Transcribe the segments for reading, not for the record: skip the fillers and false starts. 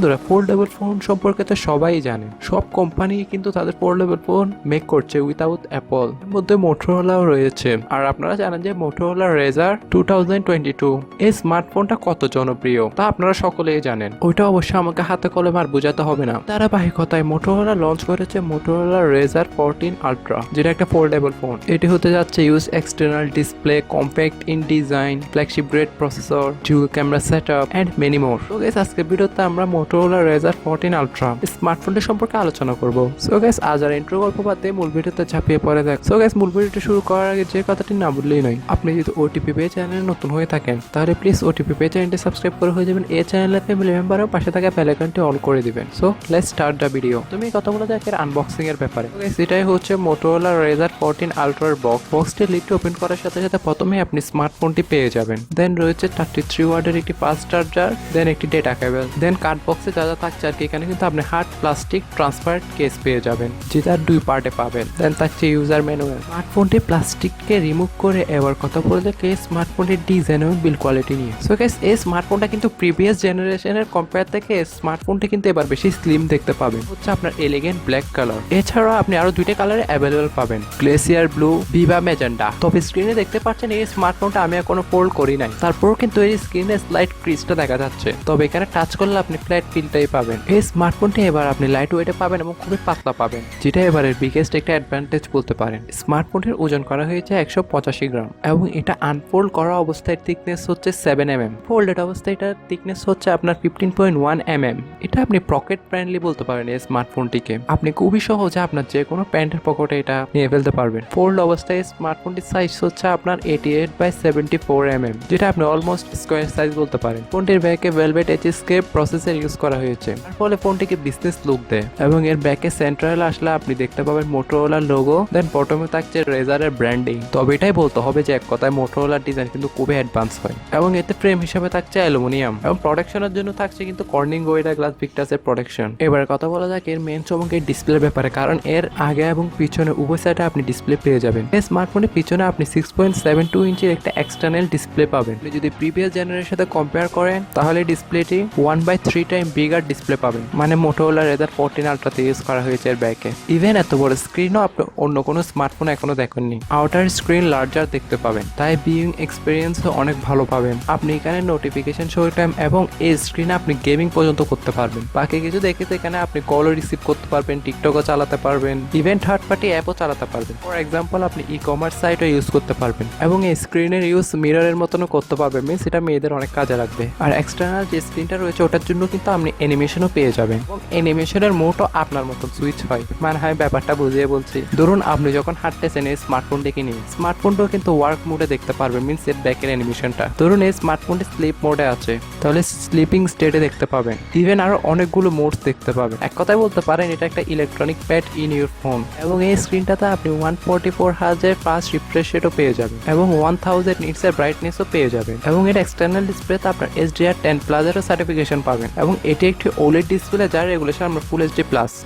বন্ধুরা foldable phone সম্পর্কে তো সবাই জানে, সব কোম্পানি কিন্তু তাদের ফোল্ডেবল ফোন মেক করছে উইথাউট অ্যাপল। এর মধ্যে মোটরোলাও রয়েছে। আর আপনারা জানেন যে Motorola RAZR 2022 এই স্মার্টফোনটা কত জনপ্রিয় তা আপনারা সকলেই জানেন। ওইটা অবশ্যই আমাকে হাতে কলমে আর বোঝাতে হবে না। ধারাবাহিকতায় Motorola লঞ্চ করেছে Motorola RAZR 14 Ultra, যেটা একটা ফোল্ডেবল ফোন। এটি হতে যাচ্ছে use external display, compact in design, flagship grade processor, dual camera setup and many more. তো গাইস আজকের ভিডিওতে আমরা Motorola RAZR 14 Ultra স্মার্টফোনটি সম্পর্কে আলোচনা করব। সো গাইস আজ আর ইন্ট্রো গল্প বাদ দিয়ে মূল ভিডিওতে ঝাঁপিয়ে পড়ে দেখ। সো গাইস মূল ভিডিওটি শুরু করার আগে যে কথাটি না বললেই নয়, আপনি যদি OTPB চ্যানেলে নতুন হয়ে থাকেন তাহলে প্লিজ OTPB চ্যানেলটি সাবস্ক্রাইব করে হয়ে যাবেন এই চ্যানেলের ফ্যামিলি মেম্বার ও পাশে থাকা বেল আইকনটি অন করে দিবেন। So let's start the video. তুমি কথা বলে যাক এর আনবক্সিং এর ব্যাপারে। গাইস এটাই হচ্ছে Motorola RAZR 14 Ultra এর বক্সটি লিডটি ওপেন করার সাথে সাথে প্রথমে আপনি স্মার্টফোনটি পেয়ে যাবেন। দেন রয়েছে 33 ওয়াটের একটি ফাস্ট চার্জার, দেন একটি ডেটা কেবল, দেন কার্ড বক্সে যা যা থাকছে আর কি এখানে কিন্তু আপনি হার্ড প্লাস্টিক ট্রান্সপারেন্ট কেস পেয়ে যাবেন, যেটা দুই পার্টে পাবেন। দেন থাকছে ইউজার ম্যানুয়াল। স্মার্টফোনটি প্লাস্টিককে রিমুভ করে এবার কথা বলতে কে স্মার্টফোনটির ডিজাইন এবং বিল্ড কোয়ালিটি নিয়ে। সো গাইস এই স্মার্টফোনটা কিন্তু প্রিভিয়াস জেনারেশনের কম্পেয়ার থেকে স্মার্টফোনটি কিন্তু এবার বেশি স্লিম দেখতে পাবেন। হচ্ছে আপনার এলিগেন্ট ব্ল্যাক কালার, এছাড়াও আপনি আরো দুইটা কালারে অ্যাভেলেবল পাবেন, গ্লেসিয়ার ব্লু, ভিভা ম্যাজেন্ডা। তবে স্ক্রিনে দেখতে পাচ্ছেন এই স্মার্টফোনটা আমি এখনো ফোল্ড করি নাই, তারপরও কিন্তু এই স্ক্রিনে স্লাইড ক্রিজটা দেখা যাচ্ছে। তবে এখানে টাচ করলে আপনি ফ্ল্যাট ফিলটাই পাবেন। এই স্মার্টফোনটি এবার আপনি লাইট ওয়েটে পাবেন এবং খুবই পাতলা পাবেন, যেটা এবারের বিগেস্ট একটা অ্যাডভান্টেজ বলতে পারেন। স্মার্টফোনটির ওজন করা হয়েছে 185 গ্রাম এবং এটা আনফোল্ড করা অবস্থায় থিকনেস হচ্ছে 7 mm, ফোল্ডেড অবস্থায় এটার থিকনেস হচ্ছে আপনার 15.1 mm। এটা আপনি পকেট ফ্রেন্ডলি বলতে পারেন এই স্মার্টফোনটিকে। আপনি খুবই সহজে আপনার যে কোনো প্যান্টের পকেটে এটা নিয়ে ফেলতে পারবেন। ফোল্ড অবস্থায় স্মার্টফোনটির সাইজ হচ্ছে আপনার 88/74 mm, যেটা আপনি অলমোস্ট স্কোয়ার সাইজ বলতে পারেন। ফোনটির ব্যাকে ভেলভেট এচএসকে প্রসেসর ইউজ করা হয়েছে, তার ফলে ফোনটিকে বিজনেস লুক দেয়। এবং এর ব্যাকে সেন্ট্রাল আসলে আপনি দেখতে পাবেন Motorola লোগো, দেন বটমে থাকছে RAZR এর ব্র্যান্ডিং। তবে এটাই বলতে হবে যে এক কথায় Motorola ডিজাইন কিন্তু খুবই অ্যাডভান্স হয়। এবং এতে ফ্রেম হিসেবে থাকছে অ্যালুমিনিয়াম এবং প্রোটেকশনের জন্য থাকছে কিন্তু কর্নিং গোয়েডা গ্লাস ভিক্টাসের প্রোটেকশন। এবার কথা বলা যাক এর মেন চমক এই ডিসপ্লের ব্যাপারে, কারণ এর আগে এবং পিছনে উভয় সাইডে আপনি ডিসপ্লে পেয়ে যাবেন। এই স্মার্টফোনের পিছনে আপনি 6.72 ইঞ্চির একটা এক্সটার্নাল ডিসপ্লে পাবেন। যদি প্রিভিয়াস জেনারেশনের সাথে কম্পেয়ার করেন তাহলে ডিসপ্লেটি 1/3 টাইম বিগার ডিসপ্লে পাবেন, মানে Motorola RAZR 14 Ultra তে ইউজ করা হয়েছে এর ব্যাকে। ইভেন এত বড় স্ক্রিনও আপনি অন্য কোনো স্মার্টফোন এখনো দেখেননি। আউটার স্ক্রিন লার্জার দেখতে পাবেন, তাই ভিউইং এক্সপিরিয়েন্সও অনেক ভালো পাবেন। আপনি এখানে নোটিফিকেশন শো টাইম এবং এই স্ক্রিনে আপনি গেমিং পর্যন্ত করতে পারবেন। বাকি কিছু দেখেতে এখানে আপনি কলও রিসিভ করতে পারবেন, টিকটকও চালাতে পারবেন, ইভেন থার্ড পার্টি অ্যাপও চালাতে পারবেন। ফর এক্সাম্পল আপনি ই-কমার্স সাইটও ইউজ করতে পারবেন এবং এই স্ক্রিনের ইউজ মিররের মতনও করতে পারবেন, মিনস এটা মেয়েদের অনেক কাজে লাগবে। আর এক্সটার্নাল যে স্ক্রিনটা রয়েছে ওটার জন্য কিন্তু আপনি অ্যানিমেশনও পেয়ে যাবেন এবং অ্যানিমেশনের মোডও আপনার মতন সুইচ হয়। মানে হয় ব্যাপারটা বুঝিয়ে বলছি, ধরুন আপনি যখন হাঁটতেছেন এই স্মার্টফোনটিকে নিয়ে, স্মার্টফোনটাও কিন্তু ওয়ার্ক মোডে দেখতে পারবেন, মিনস এর ব্যাকের অ্যানিমেশনটা। ধরুন এই স্মার্টফোনটি স্লিপ মোডে আছে তাহলে স্লিপিং স্টেটে দেখতে পাবেন। ইভেন আরো অনেকগুলো মোডস দেখতে পাবেন। এক কথায় বলতে পারেন এটা একটা electronic pad in your phone. এবং এই স্ক্রিনটাতে আপনি 144 হার্জের ফাস্ট রিফ্রেশ রেটও পেয়ে যাবেন এবং 1000 নিটস এর ব্রাইটনেসও পেয়ে যাবেন। এবং এর এক্সটার্নাল ডিসপ্লেতে আপনার HDR10+ এরও সার্টিফিকেশন পাবেন এবং এটি একটি OLED ডিসপ্লে যার রেগুলেশন আমরা ফুল HD+।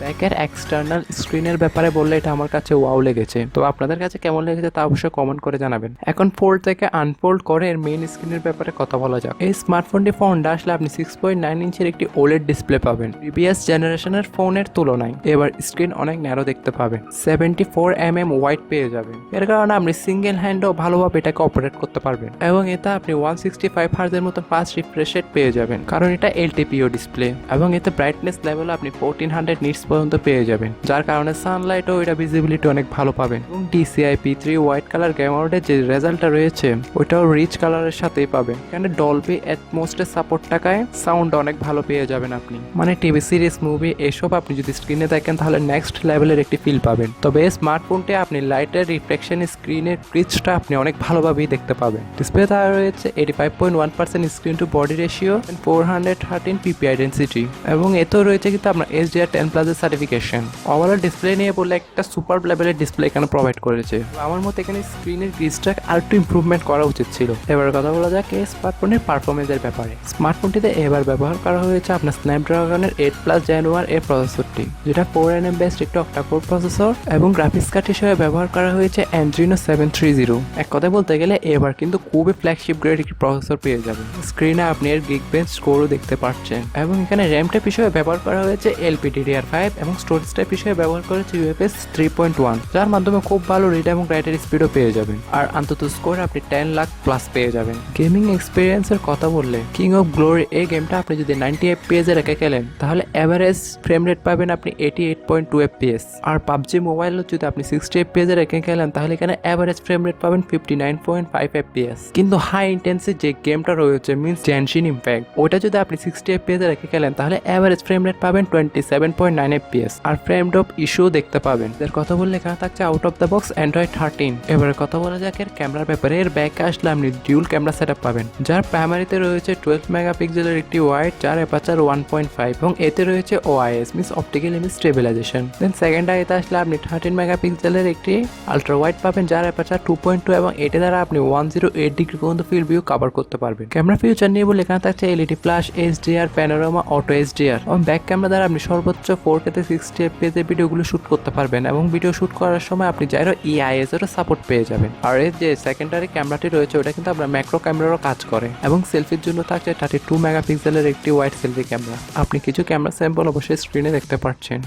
ব্যাকের এক্সটার্নাল স্ক্রিনের ব্যাপারে বললে এটা আমার কাছে ওয়াও লেগেছে। তো আপনাদের কাছে কেমন লেগেছে তা অবশ্যই কমেন্ট করে জানাবেন। এখন ফোল্ড থেকে আনফোল্ড করে এর মেইন স্ক্রিনের ব্যাপারে কথা বলা যাক। এই স্মার্টফোনটি ফোনটা আসলে আপনি 6.9 ইঞ্চির একটি OLED ডিসপ্লে পাবেন প্রিভিয়াস জেনারেশনের ফোনের তুলনায়। এবার স্ক্রিন অনেক ন্যারো দেখতে পাবেন, 74 mm ওয়াইড পেয়ে যাবেন। এর কারণে আপনি সিঙ্গেল হ্যান্ডও ভালোভাবে এটাকে অপারেট করতে পারবেন এবং এতে আপনি 165 হার্জের মতো ফাস্ট রিফ্রেশ রেট পেয়ে যাবেন, কারণ এটা LTPO ডিসপ্লে। এবং এতে ব্রাইটনেস লেভেল আপনি 1400 নিটস পর্যন্ত পেয়ে যাবেন, যার কারণে সানলাইটও এটা ভিজিবিলিটি অনেক ভালো পাবেন। এবং DCI-P3 হোয়াইট কালার গেম মোডের যে রেজাল্টটা রয়েছে ওইটাও রিচ কালারের সাথেই পাবেন। এখানে ডলবি অ্যাটমোস্টের সাপোর্ট থাকায় সাউন্ড অনেক ভালো পেয়ে যাবেন আপনি, মানে টিভি সিরিজ, মুভি এসব আপনি যদি স্ক্রিনে দেখেন তাহলে নেক্সট লেভেলের একটি ফিল পাবেন। তবে এই স্মার্টফোনটি আপনি লাইটের রিফ্লেকশন স্ক্রিনের ক্রিজটা আপনি অনেক ভালোভাবেই দেখতে পাবেন। ডিসপ্লেতে রয়েছে 85.1% screen to body ratio, 413 ppi density এবং এতেও রয়েছে কিন্তু আপনার HDR10+ এর সার্টিফিকেশন। ওভারঅল ডিসপ্লে নিয়ে বললে একটা সুপার লেভেলের ডিসপ্লে এখানে প্রোভাইড করেছে। আমার মতে এখানে স্ক্রিনের ক্রিজটা আরেকটু ইমপ্রুভমেন্ট করা উচিত ছিল। এবার কথা বলা যাক এই স্মার্টফোনের পারফরমেন্সের ব্যাপারে। স্মার্টফোনটিতে এবার ব্যবহার করা হয়েছে আপনার স্ন্যাপড্রাগনের 8+ Gen 1 এর প্রসেসরটি, যেটা 4 nm বেসড একটি অক্টা-কোর প্রসেসর এবং গ্রাফিক্স কার্ড হিসেবে ব্যবহার করা হয়েছে Adreno 730। এক কথায় বলতে গেলে এবার কিন্তু খুবই ফ্ল্যাগশিপ গ্রেড একটি প্রসেসর পেয়ে যাবেন। স্ক্রিনে আপনি এর গিগবেঞ্চ স্কোরও দেখতে পাচ্ছেন এবং এবং এখানে র্যাম টাইপ হিসেবে ব্যবহার করা হয়েছে LPDDR5 এবং স্টোরেজ টাইপ হিসেবে ব্যবহার করা হয়েছে UFS 3.1, যার মাধ্যমে খুব ভালো রিড এবং রাইটের স্পিডও পেয়ে যাবেন। আর অন্তত স্কোর আপনি 10 লাখ প্লাস পেয়ে যাবেন। গেমিং এক্সপিরিয়েন্সের কথা বললে কিং অফ গ্লোরি এই গেমটা আপনি যদি 90 FPS এ রেখে খেলেন তাহলে এভারেজ ফ্রেম রেট পাবেন আপনি 88.2 FPS। আর পাবজি মোবাইল যদি আপনি 60 FPS এ রেখে খেলেন তাহলে এখানে এভারেজ ফ্রেম রেট পাবেন 59.5 FPS। কিন্তু হাই ইন্টেন্সিটি যে গেমটা রয়েছে মিনস জেনশিন ইম্প্যাক্ট, ওটা যদি আপনি 60 FPS এ রেখে খেলেন তাহলে এভারেজ ফ্রেম রেট পাবেন 27.9 FPS আর ফ্রেম ড্রপ ইস্যু দেখতে পাবেন। এর কথা বললে এখানে থাকছে out of the box Android 13। এবারে কথা বলা যাক এর ক্যামেরার ব্যাপারে। এর ব্যাকে আসলে আপনি ডিউল ক্যামেরা সেটআপ পাবেন, যার প্রাইমারিতে রয়েছে 12 মেগাপিক্সেলের একটি ওয়াইড, যার অ্যাপারচার 1.5 এবং এতে রয়েছে OIS means optical image stabilisation. Then second আইতে আসলে আপনি 13 মেগাপিক্সেলের একটি আলট্রা ওয়াইড পাবেন, যার অ্যাপারচার 2.2 এবং এটা দ্বারা আপনি 108 ডিগ্রি পর্যন্ত ফিল্ড ভিউ কভার করতে পারবেন। ক্যামেরা ফিউচার নিয়ে বলে এখানে থাকছে LED flash, HDR, panorama, auto HDR এবং ব্যাক ক্যামেরা দ্বারা আপনি সর্বোচ্চ 4K তে 60 FPS এর ভিডিওগুলো শুট করতে পারবেন এবং ভিডিও শুট করার সময় আপনি যাইরো EIS এরও সাপোর্ট পেয়ে যাবেন। আর এর যে সেকেন্ডারি ক্যামেরাটি রয়েছে ওটা কিন্তু আপনার ম্যাক্রো ক্যামেরারও কাজ করে এবং সেলফির জন্য থাকছে 32 মেগাপিক্সেলের একটি ওয়াইড সেলফি ক্যামেরা। আপনি কিছু ক্যামেরা স্যাম্পল অবশ্যই স্ক্রিনে দেখতে পাচ্ছেন।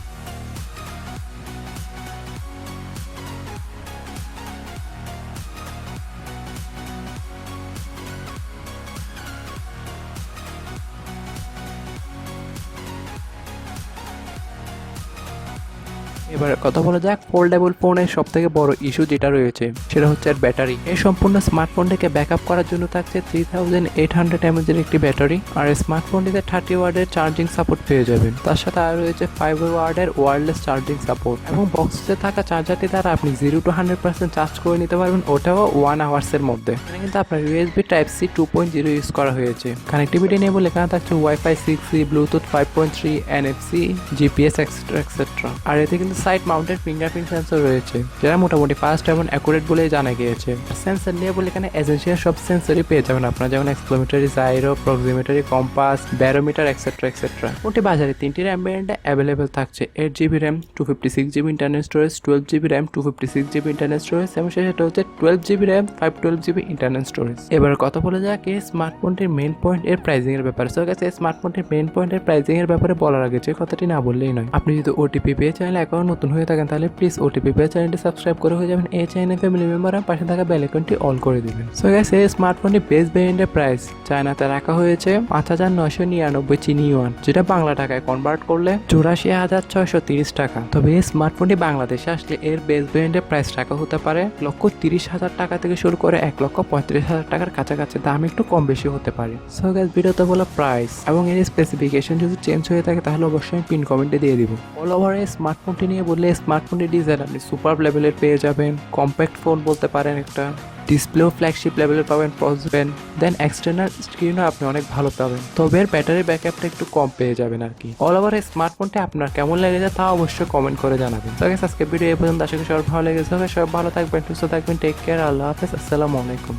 এবারে কথা বলা যাক ফোল্ডেবল ফোনের সব থেকে বড় ইস্যু যেটা রয়েছে সেটা হচ্ছে এর ব্যাটারি। এই সম্পূর্ণ স্মার্টফোনটিকে ব্যাকআপ করার জন্য থাকছে 3800 mAh এর একটি ব্যাটারি। আর এই স্মার্টফোনটিতে 30 ওয়াটের চার্জিং সাপোর্ট পেয়ে যাবেন। তার সাথে আর রয়েছে 5 ওয়াটের ওয়্যারলেস চার্জিং সাপোর্ট এবং বক্সে থাকা চার্জারটি দ্বারা আপনি 0 to 100% চার্জ করে নিতে পারবেন, ওটাও 1 আওয়ার্সের মধ্যে। এখানে কিন্তু আপনার USB Type-C 2.0 ইউজ করা হয়েছে। কানেক্টিভিটি নিয়ে বলে এখানে থাকছে Wi-Fi 6E, Bluetooth 5.3, NFC, GPS etcetera. আর এতে কিন্তু সাইড মাউন্টেড ফিঙ্গারপ্রিন্ট সেন্সর রয়েছে, যেটা মোটামুটি ফাস্ট এবং অ্যাকুরেট বলেই জানা গিয়েছে। সেন্সর নিয়ে বলে এখানে এসেনশিয়াল সব সেন্সরই পেয়ে যাবেন আপনারা, যেমন এক্সপ্লোমিটারি, জাইরো, প্রক্সিমিটারি, কম্পাস, ব্যারোমিটার এক্সেট্রা। ওটি বাজারে 3টি র্যাম ভ্যারিয়েন্টে অ্যাভেলেবেল থাকছে। 8GB RAM, 256GB internal storage, 12GB RAM, 256GB internal storage এবং সেটা হচ্ছে 12GB RAM, 512GB internal storage. এবার কথা বলে যাক এই স্মার্টফোনটির মেইন পয়েন্ট এর প্রাইসিং এর ব্যাপারে। সো গাইস, এই স্মার্টফোনটির মেইন পয়েন্ট এর প্রাইসিং এর ব্যাপারে বলার আগে যে কথাটি না বললেই নয়, আপনি যদি OTPB চ্যানেল এখনো নতুন হয়ে থাকেন তাহলে প্লিজ OTPB চ্যানেলটি সাবস্ক্রাইব করে হয়ে যাবেন এই চ্যানেল ফ্যামিলি মেম্বার আর পাশে থাকা বেল আইকনটি অল করে দিবেন। সো গাইস, এই স্মার্টফোনটি বেস ভেরিয়েন্টের প্রাইস চায়নাতে রাখা হয়েছে 5999 চীনি ইউয়ান, যেটা বাংলা টাকায় কনভার্ট করলে 84,630 টাকা। তবে এই স্মার্টফোনটি বাংলাদেশে আসলে এর বেস ভেরিয়েন্টের প্রাইস রাখা হতে পারে 1,30,000 টাকা থেকে শুরু করে 1,35,000 টাকার কাছাকাছি, দাম একটু কম বেশি হতে পারে। সো গাইস, ভিডিওতে বলা প্রাইস এবং এর স্পেসিফিকেশন যদি চেঞ্জ হয়ে থাকে তাহলে অবশ্যই পিন কমেন্টে দিয়ে দিব। অল ওভার এই স্মার্টফোনটি নিয়ে বললে স্মার্টফোনটি ডিজাইন আপনি সুপার লেভেলের পেয়ে যাবেন। কম্প্যাক্ট ফোন বলতে পারেন একটা, ডিসপ্লেও ফ্ল্যাগশিপ লেভেলের পাবেন, প্রসেসর দেন এক্সটার্নাল স্ক্রিনও আপনি অনেক ভালো পাবেন। তবে এর ব্যাটারি ব্যাকআপটা একটু কম পেয়ে যাবেন আর কি। অল ওভার এই স্মার্টফোনটি আপনার কেমন লেগেছে তা অবশ্যই কমেন্ট করে জানাবেন। তো গাইস, আজকে ভিডিও এই পর্যন্ত। আশা করি সবার ভালো লেগেছে। সবাই ভালো থাকবেন, সুস্থ থাকবেন। Take care. আল্লাহ হাফেজ। আসসালামু আলাইকুম।